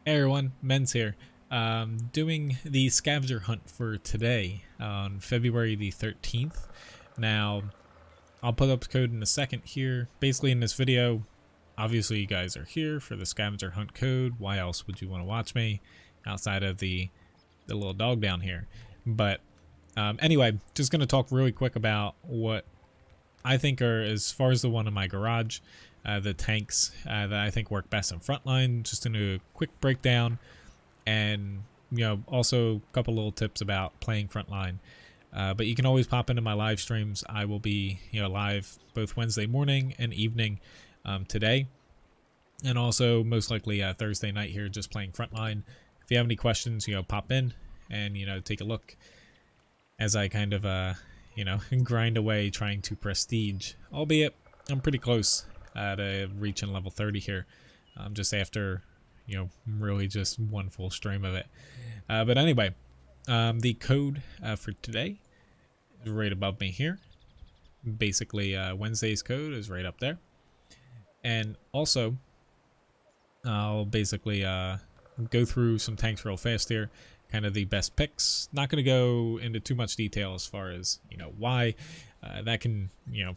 Hey everyone, Menz here. Doing the scavenger hunt for today on February the 13th. Now, I'll put up the code in a second here. Basically in this video, obviously you guys are here for the scavenger hunt code. Why else would you want to watch me outside of the little dog down here? But anyway, just going to talk really quick about what I think are, as far as the one in my garage, the tanks that I think work best in Frontline, just in a quick breakdown, and also a couple little tips about playing Frontline. But you can always pop into my live streams. I will be live both Wednesday morning and evening today, and also most likely Thursday night here, just playing Frontline. If you have any questions, pop in and take a look as I kind of grind away trying to prestige, albeit I'm pretty close to reaching level 30 here, just after really just one full stream of it. But anyway, the code for today is right above me here. Basically Wednesday's code is right up there, and also I'll basically go through some tanks real fast here, kind of the best picks. Not going to go into too much detail as far as why. That can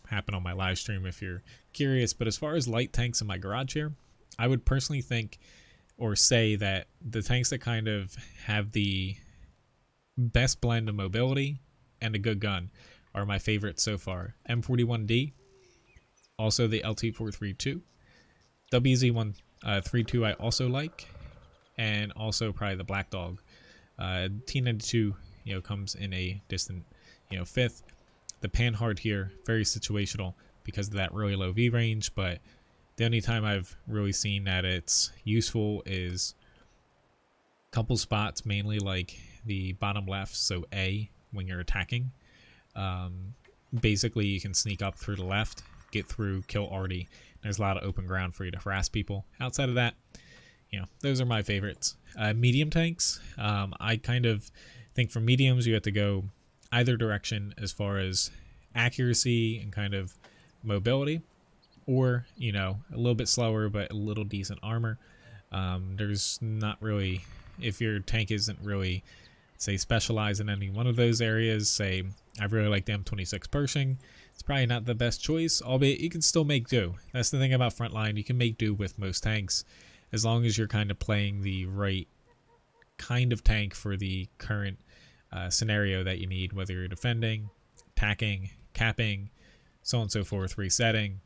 happen on my live stream if you're curious. But as far as light tanks in my garage here, I would personally think or say that the tanks that kind of have the best blend of mobility and a good gun are my favorites so far. M41D, also the LT432, WZ132 I also like, and also probably the Black Dog. T92 comes in a distant fifth. The Panhard here, very situational because of that really low V range, but the only time I've really seen that it's useful is a couple spots, mainly like the bottom left, so A, when you're attacking. Basically you can sneak up through the left, get through, kill Artie. There's a lot of open ground for you to harass people. Outside of that, those are my favorites. Medium tanks, I kind of think for mediums you have to go either direction as far as accuracy and kind of mobility, or a little bit slower but a little decent armor. There's not really, if your tank isn't really say specialized in any one of those areas, say I really like the M26 Pershing, it's probably not the best choice, albeit you can still make do. That's the thing about Frontline, you can make do with most tanks as long as you're kind of playing the right kind of tank for the current scenario that you need, whether you're defending, attacking, capping, so on and so forth, resetting,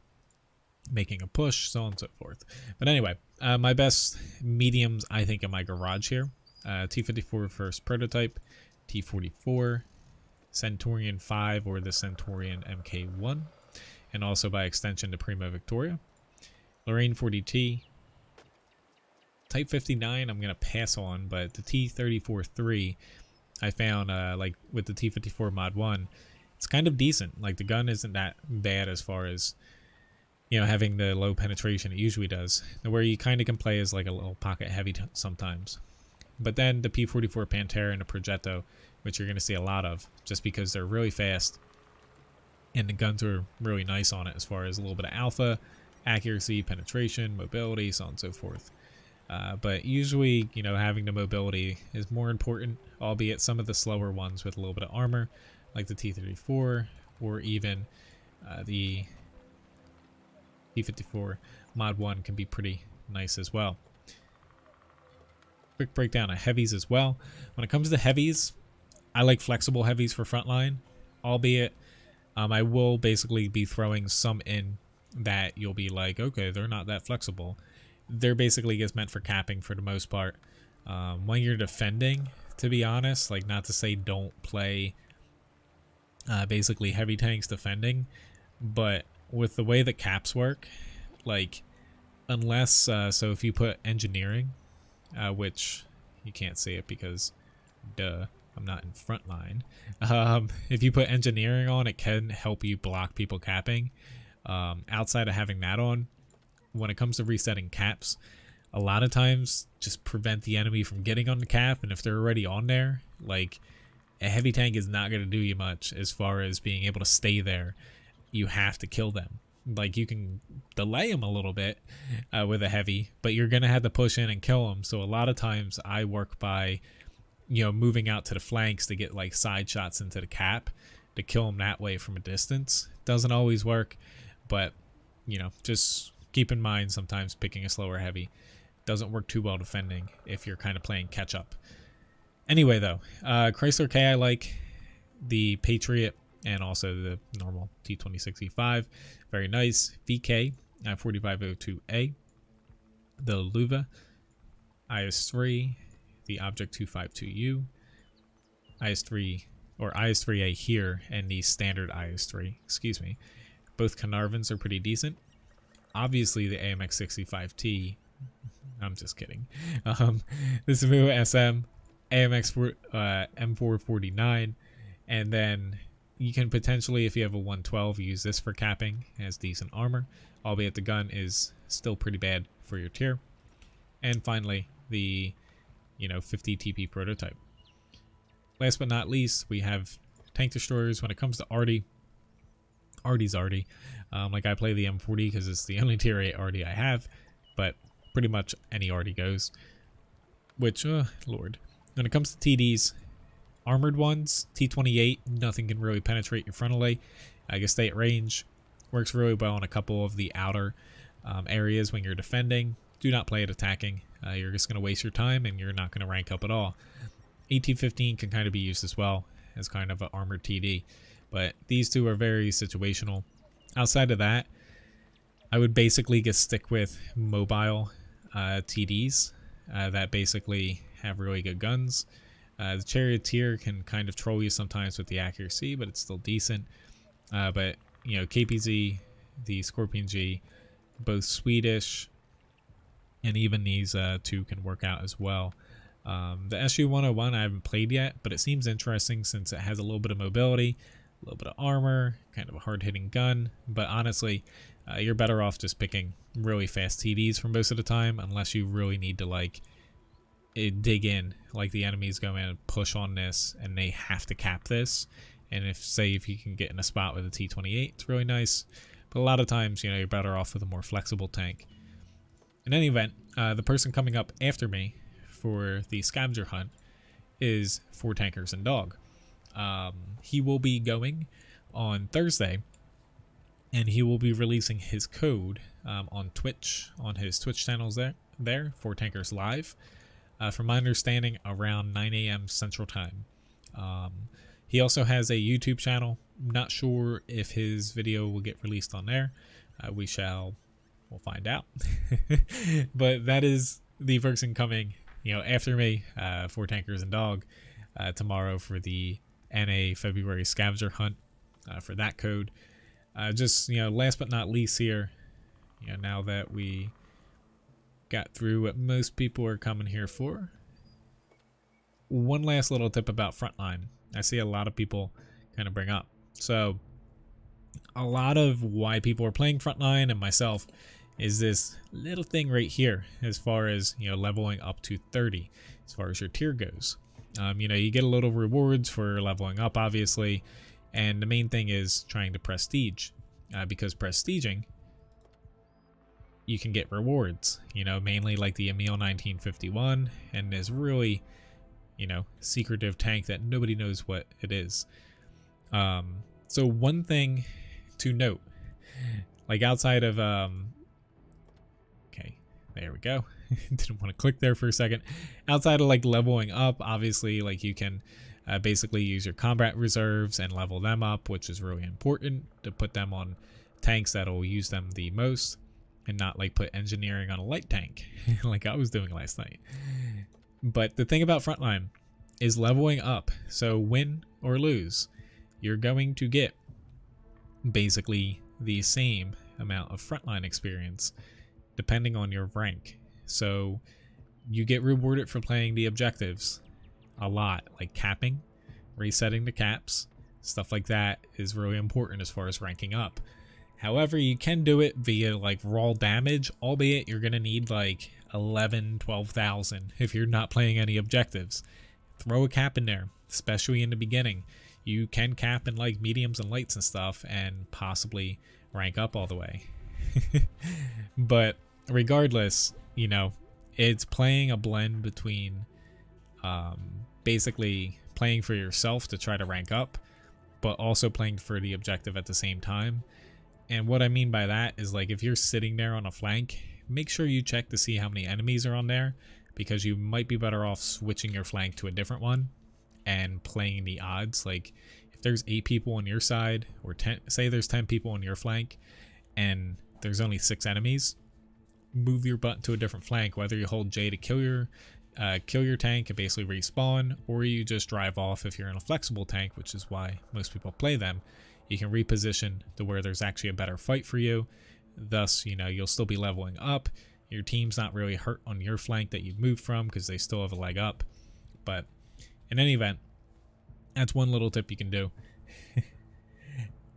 making a push, so on and so forth. But anyway, my best mediums I think in my garage here, T54 first prototype, T44, Centurion 5 or the Centurion MK1, and also by extension the Primo Victoria, Lorraine 40T, Type 59 I'm going to pass on, but the T34-3 I found like with the T54 mod 1, it's kind of decent. Like the gun isn't that bad as far as having the low penetration it usually does, where you kind of can play as like a little pocket heavy sometimes. But then the P44 Pantera and the Progetto, which you're going to see a lot of just because they're really fast and the guns are really nice on it as far as a little bit of alpha, accuracy, penetration, mobility, so on and so forth. But usually, having the mobility is more important, albeit some of the slower ones with a little bit of armor, like the T34 or even the T54 mod 1 can be pretty nice as well. Quick breakdown of heavies as well. When it comes to heavies, I like flexible heavies for Frontline, albeit I will basically be throwing some in that you'll be like, okay, they're not that flexible. They're basically just meant for capping for the most part. When you're defending, to be honest, like not to say don't play basically heavy tanks defending, but with the way that caps work, like unless so if you put engineering, which you can't see it because duh, I'm not in Frontline. If you put engineering on, it can help you block people capping. Outside of having that on, when it comes to resetting caps, a lot of times just prevent the enemy from getting on the cap, and if they're already on there, like a heavy tank is not going to do you much as far as being able to stay there. You have to kill them. like you can delay them a little bit with a heavy, but you're gonna have to push in and kill them. So a lot of times I work by, you know, moving out to the flanks to get like side shots into the cap to kill them that way from a distance. Doesn't always work, but you know, just keep in mind sometimes picking a slower heavy doesn't work too well defending if you're kind of playing catch up. Anyway though, Chrysler K I like, the Patriot, and also the normal T2065, very nice. VK 4502A, the Luva, IS3, the Object 252U, IS3 or IS3A here, and the standard IS3, excuse me. Both Carnarvons are pretty decent. Obviously the AMX 65T, I'm just kidding. The Samu SM, AMX M449, and then you can potentially, if you have a 112, use this for capping. It has decent armor, albeit the gun is still pretty bad for your tier. And finally, the 50 TP prototype. Last but not least, we have tank destroyers. When it comes to Arty, Arty's Arty. Like I play the M40 because it's the only tier 8 Arty I have, but pretty much any Arty goes. Which, lord. When it comes to TDs, armored ones, T28, nothing can really penetrate your frontal A. I guess stay at range. Works really well in a couple of the outer areas when you're defending. Do not play it attacking. You're just going to waste your time and you're not going to rank up at all. AT-15 can kind of be used as well as kind of an armored TD. But these two are very situational. Outside of that, I would basically just stick with mobile TDs that basically have really good guns. The Charioteer can kind of troll you sometimes with the accuracy, but it's still decent. But, KPZ, the Scorpion G, both Swedish, and even these two can work out as well. The SU-101 I haven't played yet, but it seems interesting since it has a little bit of mobility, a little bit of armor, kind of a hard-hitting gun. But honestly, you're better off just picking really fast TDs for most of the time, unless you really need to dig in, like the enemies go in and push on this and they have to cap this. And if you can get in a spot with a T28, it's really nice. But a lot of times, you're better off with a more flexible tank. In any event, the person coming up after me for the scavenger hunt is 4 Tankers and Dog. He will be going on Thursday, and he will be releasing his code on Twitch, on his Twitch channels there 4 Tankers Live. From my understanding, around 9 a.m. Central Time. He also has a YouTube channel. Not sure if his video will get released on there. We'll find out. But that is the person coming, after me, 4 Tankers and Dog, tomorrow for the NA February scavenger hunt for that code. Last but not least here, now that we got through what most people are coming here for, one last little tip about Frontline. I see a lot of people kind of bring up. So a lot of why people are playing Frontline, and myself, is this little thing right here as far as leveling up to 30 as far as your tier goes. You get a little rewards for leveling up, obviously, and the main thing is trying to prestige, because prestiging, you can get rewards, mainly like the Emil 1951 and this really, secretive tank that nobody knows what it is. So one thing to note, like outside of, okay, there we go. Didn't want to click there for a second. Outside of leveling up, obviously, you can basically use your combat reserves and level them up, which is really important to put them on tanks that'll use them the most, and not put engineering on a light tank like I was doing last night. But the thing about Frontline is leveling up. So win or lose, you're going to get basically the same amount of Frontline experience depending on your rank. So you get rewarded for playing the objectives a lot, like capping, resetting the caps, stuff like that is really important as far as ranking up. However, you can do it via raw damage, albeit you're going to need 11, 12,000 if you're not playing any objectives. Throw a cap in there, especially in the beginning. You can cap in mediums and lights and stuff and possibly rank up all the way. But regardless, you know, it's playing a blend between basically playing for yourself to try to rank up, but also playing for the objective at the same time. And what I mean by that is, like, if you're sitting there on a flank, make sure you check to see how many enemies are on there, because you might be better off switching your flank to a different one and playing the odds. Like, if there's 8 people on your side, or 10, say there's 10 people on your flank and there's only 6 enemies, move your button to a different flank, whether you hold J to kill your tank and basically respawn, or you just drive off. If you're in a flexible tank, which is why most people play them, you can reposition to where there's actually a better fight for you. Thus, you know, you'll still be leveling up. Your team's not really hurt on your flank that you've moved from, because they still have a leg up. But in any event, that's one little tip you can do.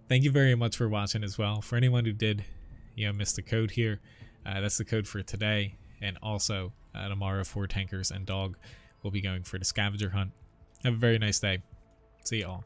Thank you very much for watching as well. For anyone who did, you know, miss the code here, that's the code for today. And also tomorrow, 4 tankers and dog will be going for the scavenger hunt. Have a very nice day. See y'all.